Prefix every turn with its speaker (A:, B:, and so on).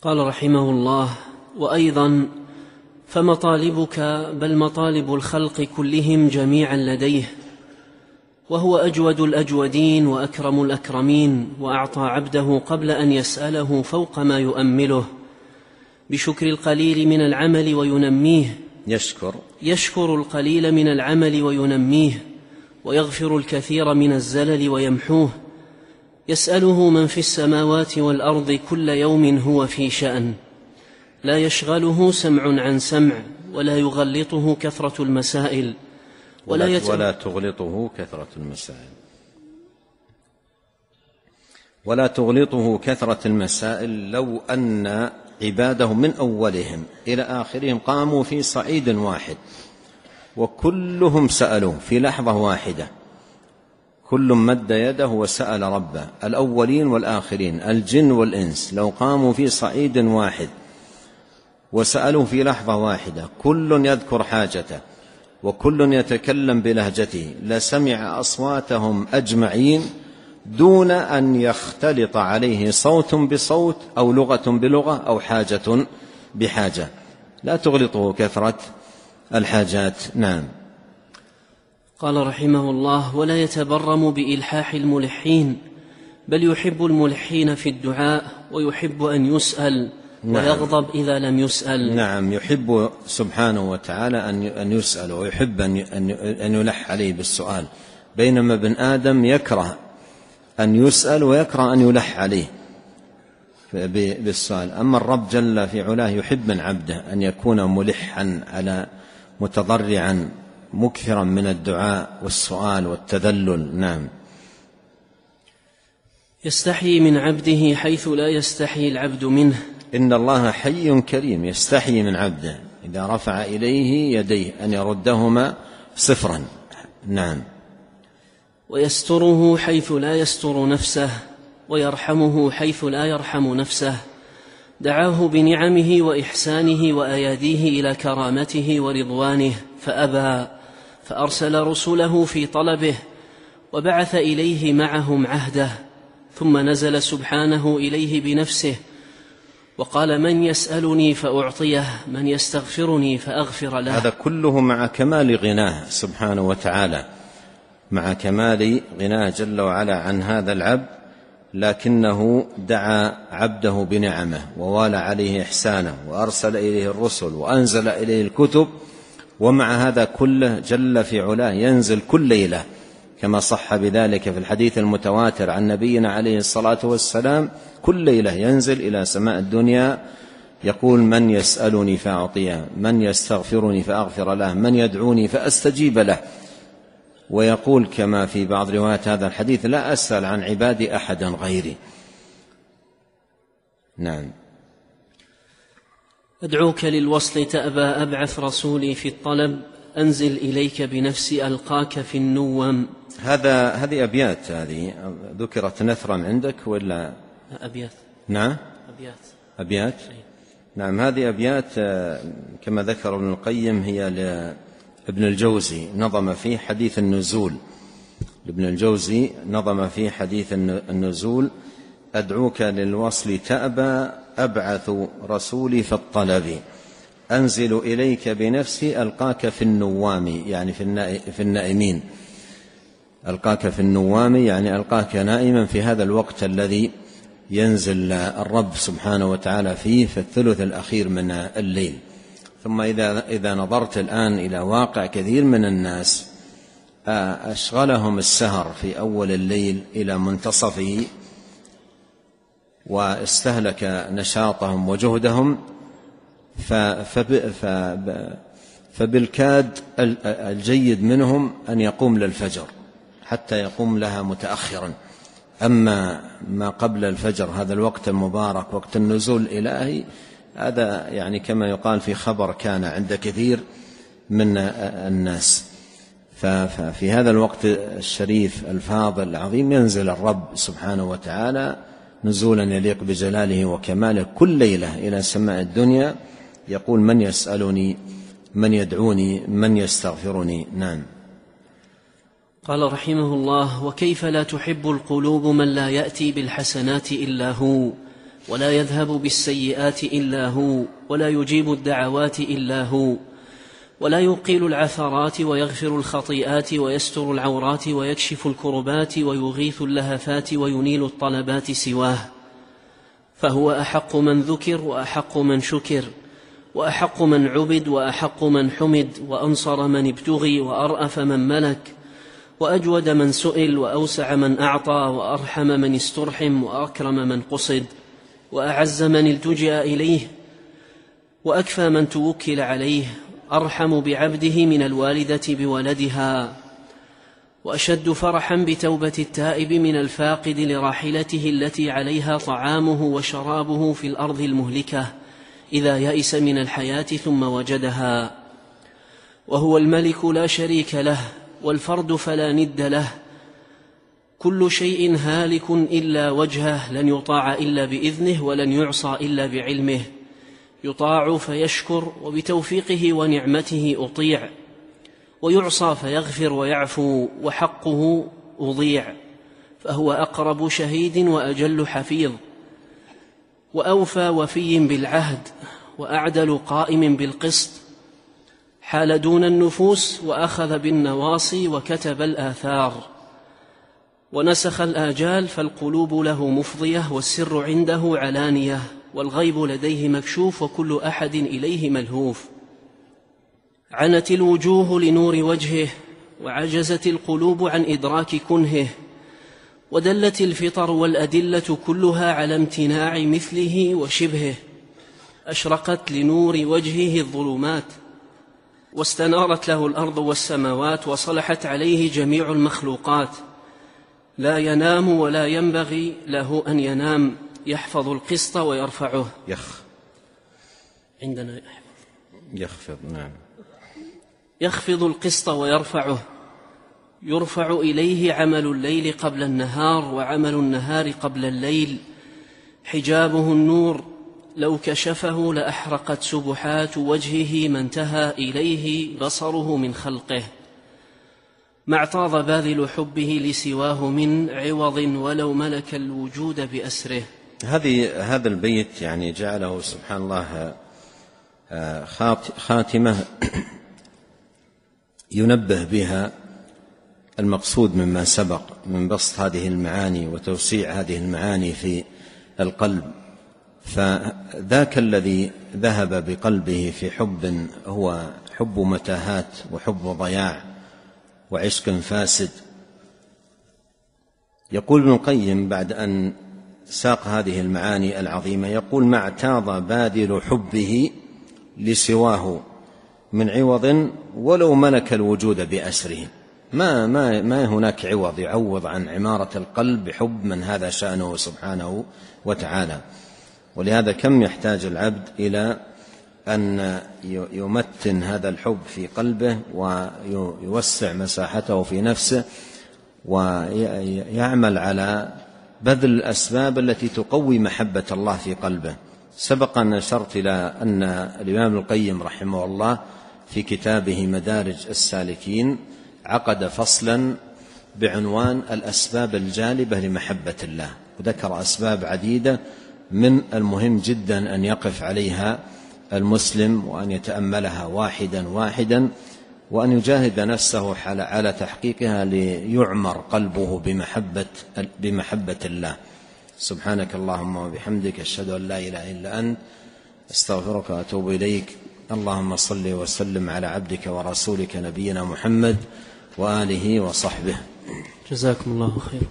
A: قال رحمه الله: وأيضا فمطالبك بل مطالب الخلق كلهم جميعا لديه، وهو أجود الأجودين وأكرم الأكرمين، وأعطى عبده قبل أن يسأله فوق ما يؤمله بشكر القليل من العمل وينميه، يشكر القليل من العمل وينميه، ويغفر الكثير من الزلل ويمحوه. يسأله من في السماوات والأرض كل يوم هو في شأن، لا يشغله سمع عن سمع، ولا يغلطه كثرة المسائل
B: ولا تغلطه كثرة المسائل ولا تغلطه كثرة المسائل. لو أن عباده من أولهم إلى آخرهم قاموا في صعيد واحد وكلهم سألوه في لحظة واحدة، كل مد يده وسأل ربه، الأولين والآخرين الجن والإنس، لو قاموا في صعيد واحد وسألوه في لحظة واحدة، كل يذكر حاجته وكل يتكلم بلهجته، لسمع أصواتهم أجمعين دون أن يختلط عليه صوت بصوت أو لغة بلغة أو حاجة بحاجة. لا تغلطه كثرة الحاجات. نعم.
A: قال رحمه الله: ولا يتبرم بإلحاح الملحين، بل يحب الملحين في الدعاء، ويحب أن يسأل ويغضب إذا لم يسأل.
B: نعم، يحب سبحانه وتعالى أن يسأل، ويحب أن يلح عليه بالسؤال، بينما ابن آدم يكره أن يسأل ويكره أن يلح عليه بالسؤال. أما الرب جل في علاه يحب من عبده أن يكون ملحا على متضرعا مكثرا من الدعاء والسؤال والتذلل. نعم.
A: يستحي من عبده حيث لا يستحي العبد منه.
B: إن الله حي كريم، يستحي من عبده إذا رفع إليه يديه أن يردهما صفرا. نعم.
A: ويستره حيث لا يستر نفسه، ويرحمه حيث لا يرحم نفسه. دعاه بنعمه وإحسانه وأياديه إلى كرامته ورضوانه فأبى، فأرسل رسله في طلبه، وبعث إليه معهم عهده، ثم نزل سبحانه إليه بنفسه وقال: من يسألني فأعطيه، من يستغفرني فأغفر له.
B: هذا كله مع كمال غناه سبحانه وتعالى، مع كمال غناه جل وعلا عن هذا العبد، لكنه دعا عبده بنعمه ووالى عليه إحسانه وأرسل إليه الرسل وأنزل إليه الكتب، ومع هذا كله جل في علاه ينزل كل ليلة كما صح بذلك في الحديث المتواتر عن نبينا عليه الصلاة والسلام، كل ليلة ينزل إلى سماء الدنيا يقول: من يسألني فأعطيه، من يستغفرني فأغفر له، من يدعوني فأستجيب له. ويقول كما في بعض روايات هذا الحديث: لا أسأل عن عبادي أحدا غيري. نعم.
A: أدعوك للوصل تأبى، أبعث رسولي في الطلب، أنزل إليك بنفسي ألقاك في النوم.
B: هذه أبيات، هذه ذكرت نثرا عندك ولا
A: أبيات؟
B: نعم، أبيات. نعم، هذه أبيات كما ذكر ابن القيم هي لابن الجوزي، نظم فيه حديث النزول. ابن الجوزي نظم فيه حديث النزول: أدعوك للوصل تأبى، أبعث رسولي في الطلب، أنزل إليك بنفسي ألقاك في النوام، يعني في النائمين. ألقاك في النوام يعني ألقاك نائما في هذا الوقت الذي ينزل الرب سبحانه وتعالى فيه في الثلث الأخير من الليل. ثم إذا نظرت الآن إلى واقع كثير من الناس، أشغلهم السهر في أول الليل إلى منتصفه، واستهلك نشاطهم وجهدهم، فبالكاد الجيد منهم أن يقوم للفجر حتى يقوم لها متأخرا. أما ما قبل الفجر، هذا الوقت المبارك، وقت النزول الإلهي، هذا يعني كما يقال في خبر كان عند كثير من الناس. ففي هذا الوقت الشريف الفاضل العظيم ينزل الرب سبحانه وتعالى نزولا يليق بجلاله وكماله كل ليلة إلى سماء الدنيا، يقول: من يسألني، من يدعوني، من يستغفرني. نعم.
A: قال رحمه الله: وكيف لا تحب القلوب من لا يأتي بالحسنات إلا هو، ولا يذهب بالسيئات إلا هو، ولا يجيب الدعوات إلا هو، ولا يقيل العثرات ويغفر الخطيئات ويستر العورات ويكشف الكربات ويغيث اللهفات وينيل الطلبات سواه، فهو أحق من ذكر وأحق من شكر وأحق من عبد وأحق من حمد، وأنصر من ابتغي وأرأف من ملك، وأجود من سئل وأوسع من أعطى، وأرحم من استرحم وأكرم من قصد، وأعز من التجأ إليه وأكفى من توكل عليه، أرحم بعبده من الوالدة بولدها، وأشد فرحا بتوبة التائب من الفاقد لراحلته التي عليها طعامه وشرابه في الأرض المهلكة إذا يئس من الحياة ثم وجدها. وهو الملك لا شريك له، والفرد فلا ند له، كل شيء هالك إلا وجهه، لن يطاع إلا بإذنه ولن يعصى إلا بعلمه، يطاع فيشكر وبتوفيقه ونعمته أطيع، ويعصى فيغفر ويعفو وحقه أضيع، فهو أقرب شهيد وأجل حفيظ، وأوفى وفي بالعهد، وأعدل قائم بالقسط، حال دون النفوس وأخذ بالنواصي وكتب الآثار، ونسخ الآجال، فالقلوب له مفضية والسر عنده علانية، والغيب لديه مكشوف وكل أحد إليه ملهوف. عنت الوجوه لنور وجهه، وعجزت القلوب عن إدراك كنهه، ودلت الفطر والأدلة كلها على امتناع مثله وشبهه، أشرقت لنور وجهه الظلمات، واستنارت له الأرض والسماوات، وصلحت عليه جميع المخلوقات، لا ينام ولا ينبغي له أن ينام، يحفظ القسط ويرفعه. عندنا
B: يخفض، نعم،
A: يخفض القسط ويرفعه، يرفع إليه عمل الليل قبل النهار وعمل النهار قبل الليل، حجابه النور، لو كشفه لأحرقت سبحات وجهه ما انتهى إليه بصره من خلقه، ما اعتاض باذل حبه لسواه من عوض ولو ملك الوجود بأسره.
B: هذا البيت يعني جعله سبحان الله خاتمة ينبه بها المقصود مما سبق من بسط هذه المعاني وتوسيع هذه المعاني في القلب. فذاك الذي ذهب بقلبه في حب هو حب متاهات وحب ضياع وعشق فاسد. يقول ابن القيم بعد أن ساق هذه المعاني العظيمة، يقول: ما اعتاض باذل حبه لسواه من عوض ولو ملك الوجود بأسره. ما هناك عوض يعوض عن عمارة القلب بحب من هذا شأنه سبحانه وتعالى. ولهذا كم يحتاج العبد إلى أن يمتن هذا الحب في قلبه ويوسع مساحته في نفسه، ويعمل على بذل الأسباب التي تقوي محبة الله في قلبه. سبق أن أشرت إلى أن الإمام ابن القيم رحمه الله في كتابه مدارج السالكين عقد فصلا بعنوان الأسباب الجالبة لمحبة الله، وذكر أسباب عديدة من المهم جدا أن يقف عليها المسلم وأن يتأملها واحدا واحدا، وأن يجاهد نفسه على تحقيقها ليعمر قلبه بمحبة الله. سبحانك اللهم وبحمدك، أشهد أن لا إله إلا أنت، أستغفرك وأتوب إليك. اللهم صل وسلم على عبدك ورسولك نبينا محمد وآله وصحبه.
A: جزاكم الله خيرا.